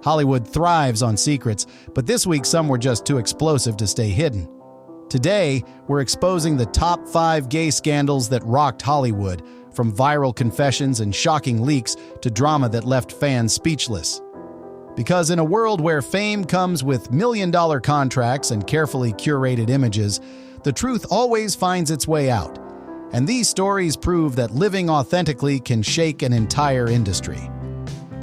Hollywood thrives on secrets, but this week some were just too explosive to stay hidden. Today, we're exposing the top 5 gay scandals that rocked Hollywood, from viral confessions and shocking leaks to drama that left fans speechless. Because in a world where fame comes with million-dollar contracts and carefully curated images, the truth always finds its way out. And these stories prove that living authentically can shake an entire industry.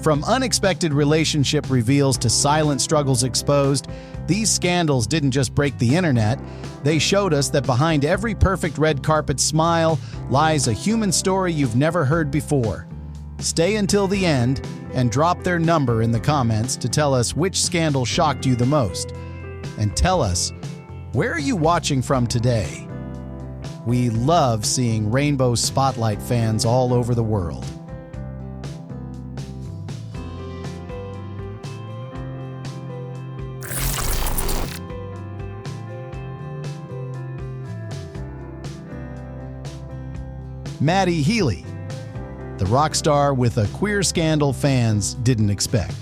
From unexpected relationship reveals to silent struggles exposed, these scandals didn't just break the internet, they showed us that behind every perfect red carpet smile lies a human story you've never heard before. Stay until the end and drop their number in the comments to tell us which scandal shocked you the most. And tell us, where are you watching from today? We love seeing Rainbow Spotlight fans all over the world. Mattie Healy, the rock star with a queer scandal fans didn't expect.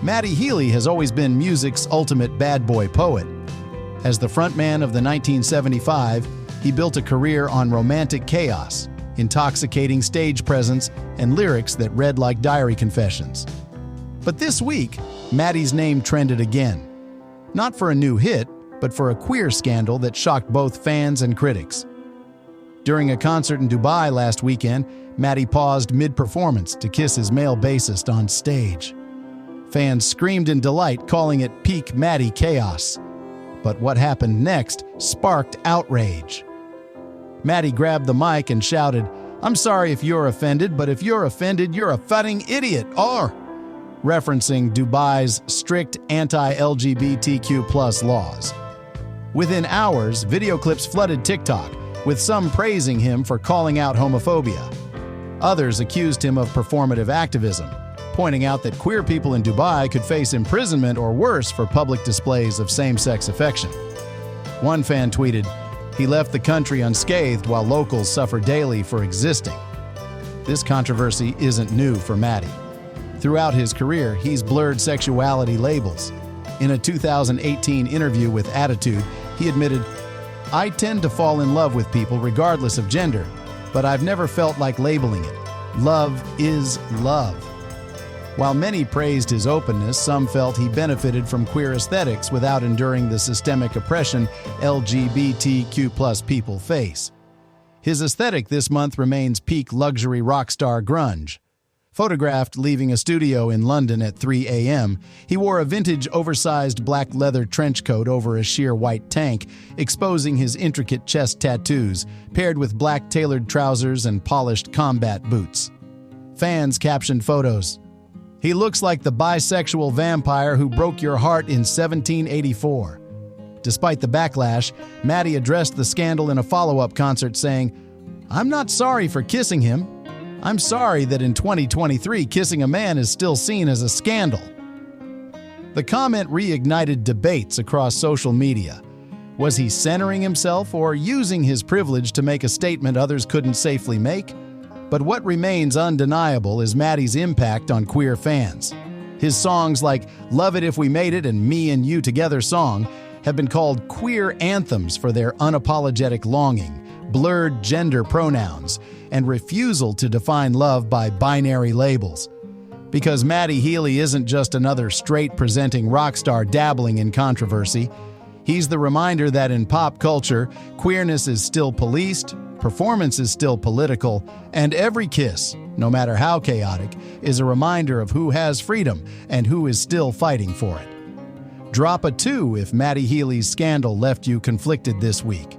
Matty Healy has always been music's ultimate bad boy poet. As the frontman of the 1975, he built a career on romantic chaos, intoxicating stage presence, and lyrics that read like diary confessions. But this week, Mattie's name trended again. Not for a new hit, but for a queer scandal that shocked both fans and critics. During a concert in Dubai last weekend, Matty paused mid-performance to kiss his male bassist on stage. Fans screamed in delight, calling it peak Matty chaos. But what happened next sparked outrage. Matty grabbed the mic and shouted, "I'm sorry if you're offended, but if you're offended, you're a fucking idiot," or referencing Dubai's strict anti-LGBTQ+ laws. Within hours, video clips flooded TikTok, with some praising him for calling out homophobia. Others accused him of performative activism, pointing out that queer people in Dubai could face imprisonment or worse for public displays of same-sex affection. One fan tweeted, "He left the country unscathed while locals suffer daily for existing." This controversy isn't new for Matty. Throughout his career, he's blurred sexuality labels. In a 2018 interview with Attitude, he admitted, "I tend to fall in love with people regardless of gender, but I've never felt like labeling it. Love is love." While many praised his openness, some felt he benefited from queer aesthetics without enduring the systemic oppression LGBTQ+ people face. His aesthetic this month remains peak luxury rock star grunge. Photographed leaving a studio in London at 3 a.m., he wore a vintage oversized black leather trench coat over a sheer white tank, exposing his intricate chest tattoos, paired with black tailored trousers and polished combat boots. Fans captioned photos, "He looks like the bisexual vampire who broke your heart in 1784. Despite the backlash, Matty addressed the scandal in a follow-up concert saying, "I'm not sorry for kissing him. I'm sorry that in 2023 kissing a man is still seen as a scandal." The comment reignited debates across social media. Was he centering himself or using his privilege to make a statement others couldn't safely make? But what remains undeniable is Matty's impact on queer fans. His songs like "Love It If We Made It" and "Me and You Together Song" have been called queer anthems for their unapologetic longing, blurred gender pronouns, and refusal to define love by binary labels. Because Matty Healy isn't just another straight-presenting rock star dabbling in controversy. He's the reminder that in pop culture, queerness is still policed, performance is still political, and every kiss, no matter how chaotic, is a reminder of who has freedom and who is still fighting for it. Drop a 2 if Matty Healy's scandal left you conflicted this week.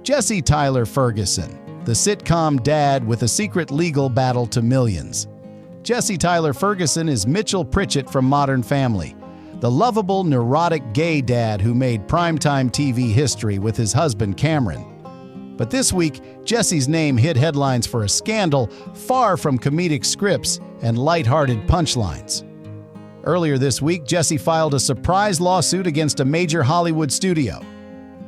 Jesse Tyler Ferguson, the sitcom dad with a secret legal battle to millions. Jesse Tyler Ferguson is Mitchell Pritchett from Modern Family, the lovable, neurotic gay dad who made primetime TV history with his husband Cameron. But this week, Jesse's name hit headlines for a scandal far from comedic scripts and lighthearted punchlines. Earlier this week, Jesse filed a surprise lawsuit against a major Hollywood studio.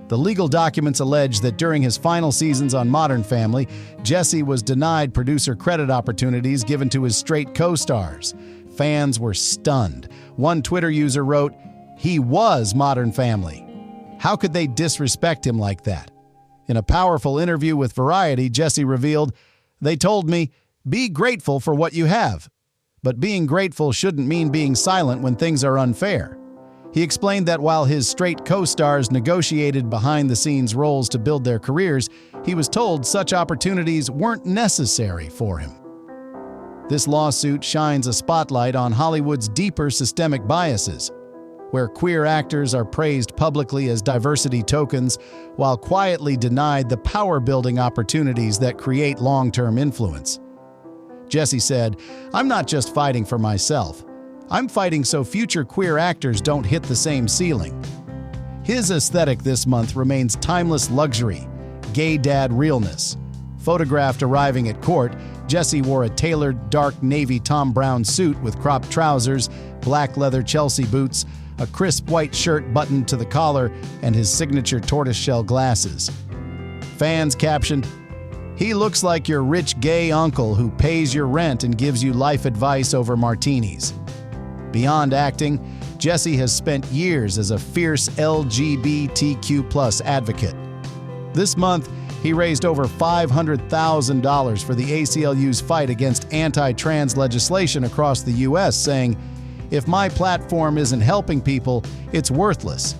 The legal documents allege that during his final seasons on Modern Family, Jesse was denied producer credit opportunities given to his straight co-stars. Fans were stunned. One Twitter user wrote, "He was Modern Family. How could they disrespect him like that?" In a powerful interview with Variety, Jesse revealed, "They told me, be grateful for what you have. But being grateful shouldn't mean being silent when things are unfair." He explained that while his straight co-stars negotiated behind-the-scenes roles to build their careers, he was told such opportunities weren't necessary for him. This lawsuit shines a spotlight on Hollywood's deeper systemic biases, where queer actors are praised publicly as diversity tokens while quietly denied the power-building opportunities that create long-term influence. Jesse said, "I'm not just fighting for myself. I'm fighting so future queer actors don't hit the same ceiling." His aesthetic this month remains timeless luxury, gay dad realness. Photographed arriving at court, Jesse wore a tailored dark navy Tom Brown suit with cropped trousers, black leather Chelsea boots, a crisp white shirt buttoned to the collar, and his signature tortoiseshell glasses. Fans captioned, "He looks like your rich gay uncle who pays your rent and gives you life advice over martinis." Beyond acting, Jesse has spent years as a fierce LGBTQ+ advocate. This month, he raised over $500,000 for the ACLU's fight against anti-trans legislation across the U.S., saying, "If my platform isn't helping people, it's worthless."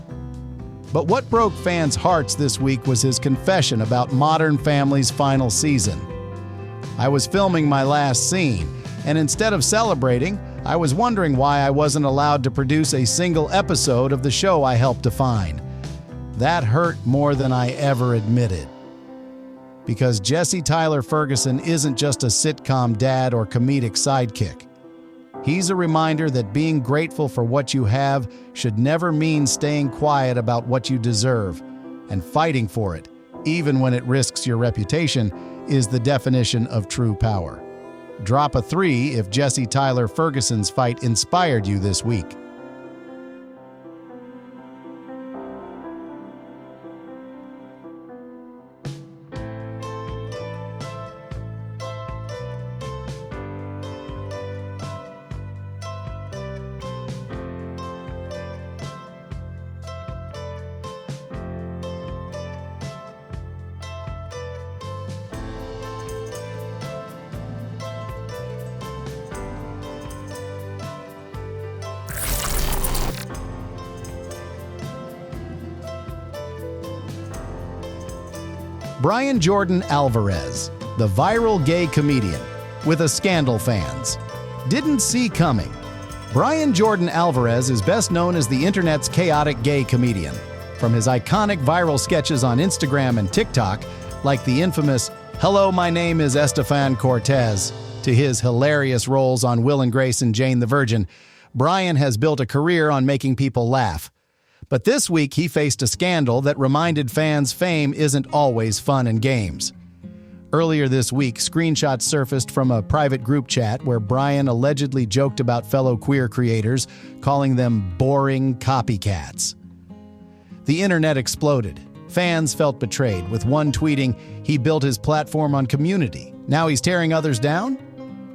But what broke fans' hearts this week was his confession about Modern Family's final season. "I was filming my last scene, and instead of celebrating, I was wondering why I wasn't allowed to produce a single episode of the show I helped define. That hurt more than I ever admitted." Because Jesse Tyler Ferguson isn't just a sitcom dad or comedic sidekick. He's a reminder that being grateful for what you have should never mean staying quiet about what you deserve, and fighting for it, even when it risks your reputation, is the definition of true power. Drop a 3 if Jesse Tyler Ferguson's fight inspired you this week. Brian Jordan Alvarez, the viral gay comedian, with a scandal fans didn't see coming. Brian Jordan Alvarez is best known as the internet's chaotic gay comedian. From his iconic viral sketches on Instagram and TikTok, like the infamous "Hello, my name is Esteban Cortez," to his hilarious roles on Will and Grace and Jane the Virgin, Brian has built a career on making people laugh. But this week, he faced a scandal that reminded fans fame isn't always fun and games. Earlier this week, screenshots surfaced from a private group chat where Brian allegedly joked about fellow queer creators, calling them boring copycats. The internet exploded. Fans felt betrayed, with one tweeting, "He built his platform on community. Now he's tearing others down?"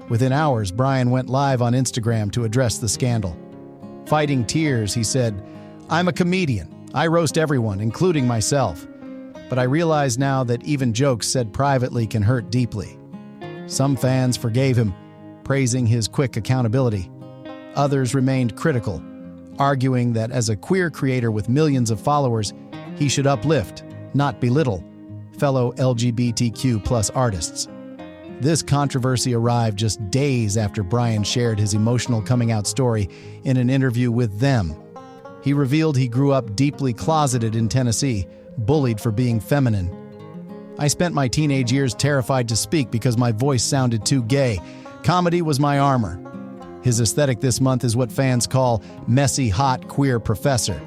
Within hours, Brian went live on Instagram to address the scandal. Fighting tears, he said, "I'm a comedian. I roast everyone, including myself. But I realize now that even jokes said privately can hurt deeply." Some fans forgave him, praising his quick accountability. Others remained critical, arguing that as a queer creator with millions of followers, he should uplift, not belittle, fellow LGBTQ+ artists. This controversy arrived just days after Brian shared his emotional coming-out story in an interview with Them. He revealed he grew up deeply closeted in Tennessee, bullied for being feminine. "I spent my teenage years terrified to speak because my voice sounded too gay. Comedy was my armor." His aesthetic this month is what fans call messy, hot, queer professor.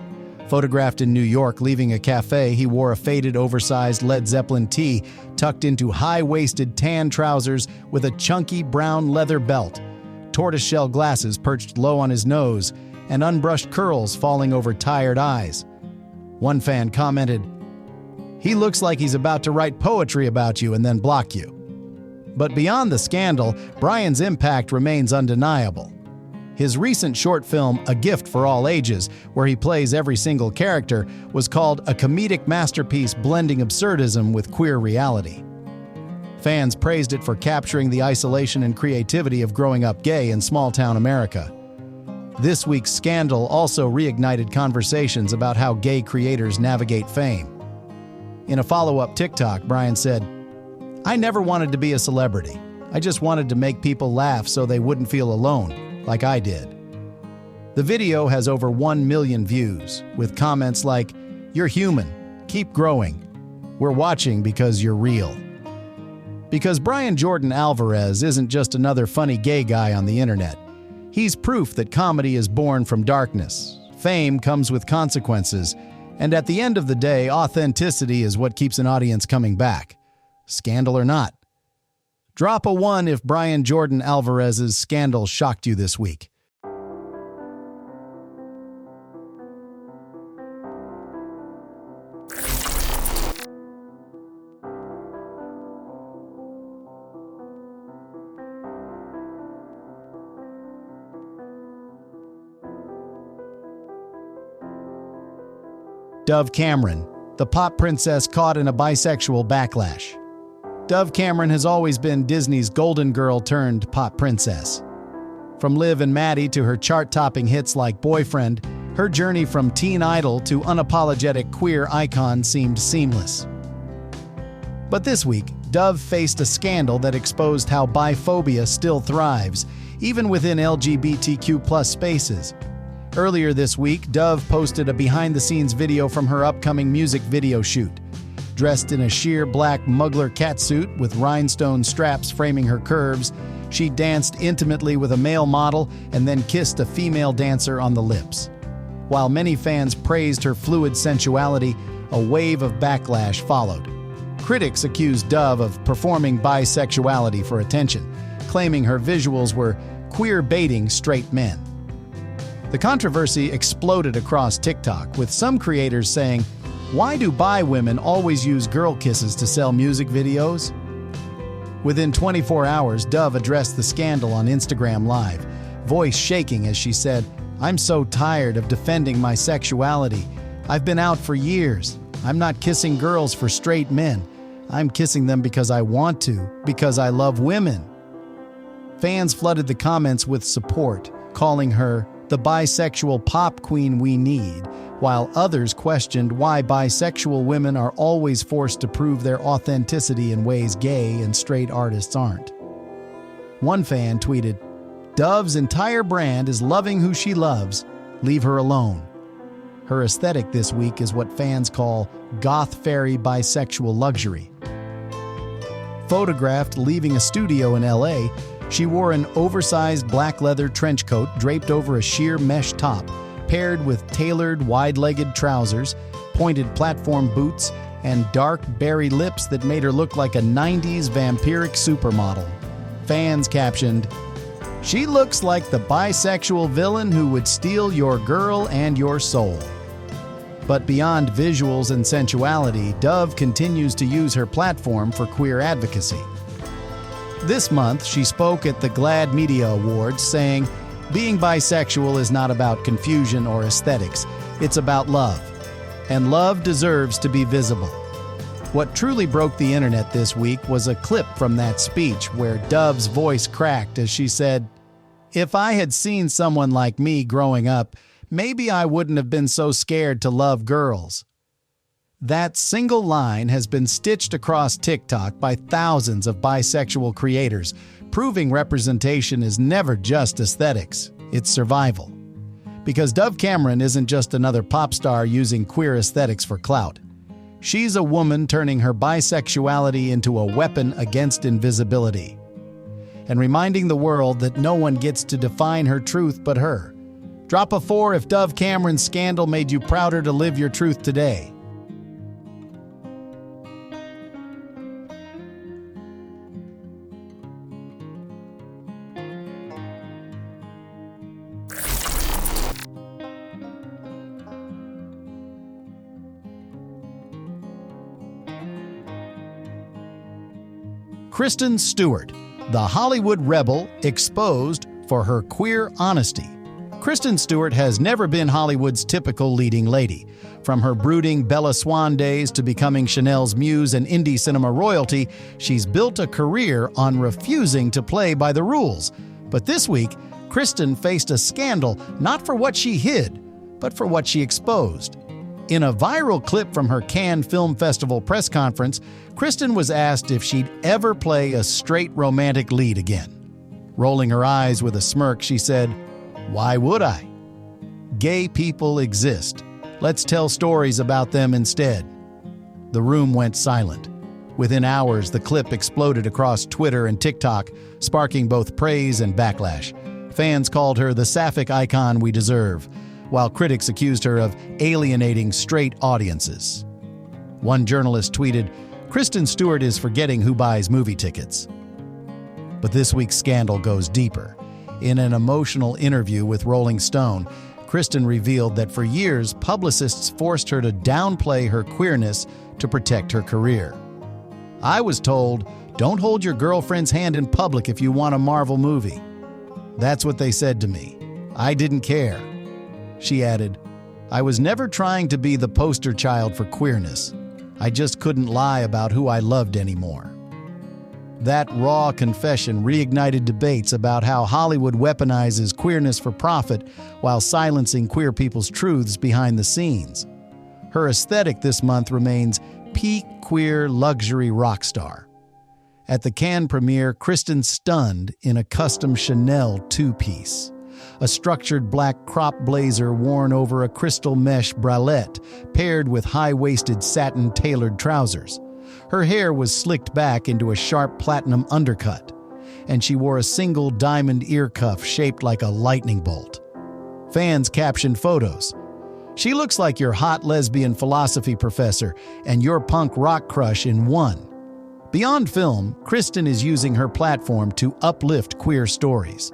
Photographed in New York leaving a cafe, he wore a faded, oversized Led Zeppelin tee tucked into high-waisted tan trousers with a chunky brown leather belt, tortoiseshell glasses perched low on his nose, and unbrushed curls falling over tired eyes. One fan commented, "He looks like he's about to write poetry about you and then block you." But beyond the scandal, Brian's impact remains undeniable. His recent short film, A Gift for All Ages, where he plays every single character, was called a comedic masterpiece blending absurdism with queer reality. Fans praised it for capturing the isolation and creativity of growing up gay in small-town America. This week's scandal also reignited conversations about how gay creators navigate fame. In a follow-up TikTok, Brian said, "I never wanted to be a celebrity. I just wanted to make people laugh so they wouldn't feel alone, like I did." The video has over 1 million views, with comments like, "You're human. Keep growing. We're watching because you're real." Because Brian Jordan Alvarez isn't just another funny gay guy on the internet. He's proof that comedy is born from darkness, fame comes with consequences, and at the end of the day, authenticity is what keeps an audience coming back, scandal or not. Drop a 1 if Brian Jordan Alvarez's scandal shocked you this week. Dove Cameron, the pop princess caught in a bisexual backlash. Dove Cameron has always been Disney's golden girl turned pop princess. From Liv and Matty to her chart-topping hits like Boyfriend, her journey from teen idol to unapologetic queer icon seemed seamless. But this week, Dove faced a scandal that exposed how biphobia still thrives, even within LGBTQ+ spaces. Earlier this week, Dove posted a behind-the-scenes video from her upcoming music video shoot. Dressed in a sheer black Mugler catsuit with rhinestone straps framing her curves, she danced intimately with a male model and then kissed a female dancer on the lips. While many fans praised her fluid sensuality, a wave of backlash followed. Critics accused Dove of performing bisexuality for attention, claiming her visuals were queer-baiting straight men. The controversy exploded across TikTok, with some creators saying, "Why do bi women always use girl kisses to sell music videos?" Within 24 hours, Dove addressed the scandal on Instagram Live, voice shaking as she said, "I'm so tired of defending my sexuality. I've been out for years. I'm not kissing girls for straight men. I'm kissing them because I want to, because I love women." Fans flooded the comments with support, calling her the bisexual pop queen we need, while others questioned why bisexual women are always forced to prove their authenticity in ways gay and straight artists aren't. One fan tweeted, "Dove's entire brand is loving who she loves. Leave her alone." Her aesthetic this week is what fans call goth fairy bisexual luxury. Photographed leaving a studio in LA, she wore an oversized black leather trench coat draped over a sheer mesh top, paired with tailored wide-legged trousers, pointed platform boots, and dark berry lips that made her look like a 90s vampiric supermodel. Fans captioned, "She looks like the bisexual villain who would steal your girl and your soul." But beyond visuals and sensuality, Dove continues to use her platform for queer advocacy. This month, she spoke at the GLAAD Media Awards saying, "Being bisexual is not about confusion or aesthetics. It's about love. And love deserves to be visible." What truly broke the internet this week was a clip from that speech where Dove's voice cracked as she said, "If I had seen someone like me growing up, maybe I wouldn't have been so scared to love girls." That single line has been stitched across TikTok by thousands of bisexual creators, proving representation is never just aesthetics, it's survival. Because Dove Cameron isn't just another pop star using queer aesthetics for clout. She's a woman turning her bisexuality into a weapon against invisibility. and reminding the world that no one gets to define her truth but her. Drop a 4 if Dove Cameron's scandal made you prouder to live your truth today. Kristen Stewart, the Hollywood rebel, exposed for her queer honesty. Kristen Stewart has never been Hollywood's typical leading lady. From her brooding Bella Swan days to becoming Chanel's muse and indie cinema royalty, she's built a career on refusing to play by the rules. But this week, Kristen faced a scandal not for what she hid, but for what she exposed. In a viral clip from her Cannes Film Festival press conference, Kristen was asked if she'd ever play a straight romantic lead again. Rolling her eyes with a smirk, she said, "Why would I? Gay people exist. Let's tell stories about them instead." The room went silent. Within hours, the clip exploded across Twitter and TikTok, sparking both praise and backlash. Fans called her the sapphic icon we deserve, while critics accused her of alienating straight audiences. One journalist tweeted, "Kristen Stewart is forgetting who buys movie tickets." But this week's scandal goes deeper. In an emotional interview with Rolling Stone, Kristen revealed that for years, publicists forced her to downplay her queerness to protect her career. "I was told, don't hold your girlfriend's hand in public if you want a Marvel movie. That's what they said to me. I didn't care." She added, "I was never trying to be the poster child for queerness. I just couldn't lie about who I loved anymore." That raw confession reignited debates about how Hollywood weaponizes queerness for profit while silencing queer people's truths behind the scenes. Her aesthetic this month remains peak queer luxury rock star. At the Cannes premiere, Kristen stunned in a custom Chanel two-piece. A structured black crop blazer worn over a crystal mesh bralette, paired with high-waisted satin tailored trousers. Her hair was slicked back into a sharp platinum undercut, and she wore a single diamond ear cuff shaped like a lightning bolt. Fans captioned photos. "She looks like your hot lesbian philosophy professor and your punk rock crush in one." Beyond film, Kristen is using her platform to uplift queer stories.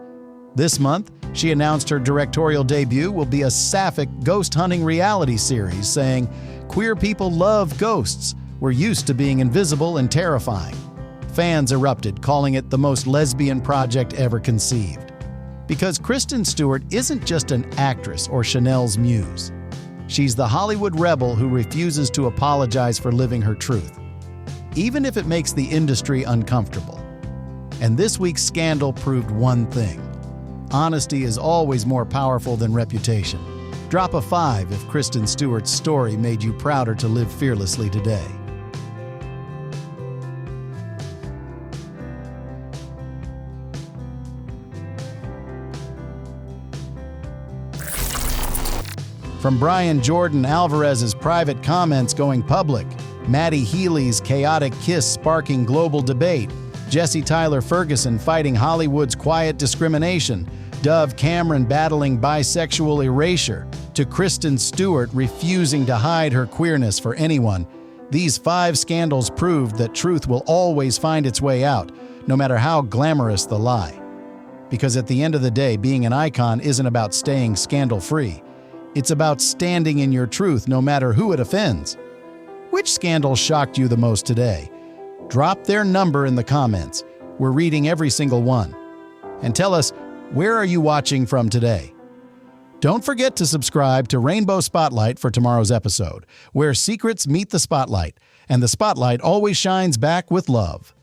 This month, she announced her directorial debut will be a sapphic ghost-hunting reality series, saying, "Queer people love ghosts. We're used to being invisible and terrifying." Fans erupted, calling it the most lesbian project ever conceived. Because Kristen Stewart isn't just an actress or Chanel's muse. She's the Hollywood rebel who refuses to apologize for living her truth, even if it makes the industry uncomfortable. And this week's scandal proved one thing: honesty is always more powerful than reputation. Drop a 5 if Kristen Stewart's story made you prouder to live fearlessly today. From Brian Jordan Alvarez's private comments going public, Matty Healy's chaotic kiss sparking global debate, Jesse Tyler Ferguson fighting Hollywood's quiet discrimination, Dove Cameron battling bisexual erasure, to Kristen Stewart refusing to hide her queerness for anyone, these 5 scandals proved that truth will always find its way out, no matter how glamorous the lie. Because at the end of the day, being an icon isn't about staying scandal-free. It's about standing in your truth no matter who it offends. Which scandal shocked you the most today? Drop their number in the comments. We're reading every single one. And tell us, where are you watching from today? Don't forget to subscribe to Rainbow Spotlight for tomorrow's episode, where secrets meet the spotlight, and the spotlight always shines back with love.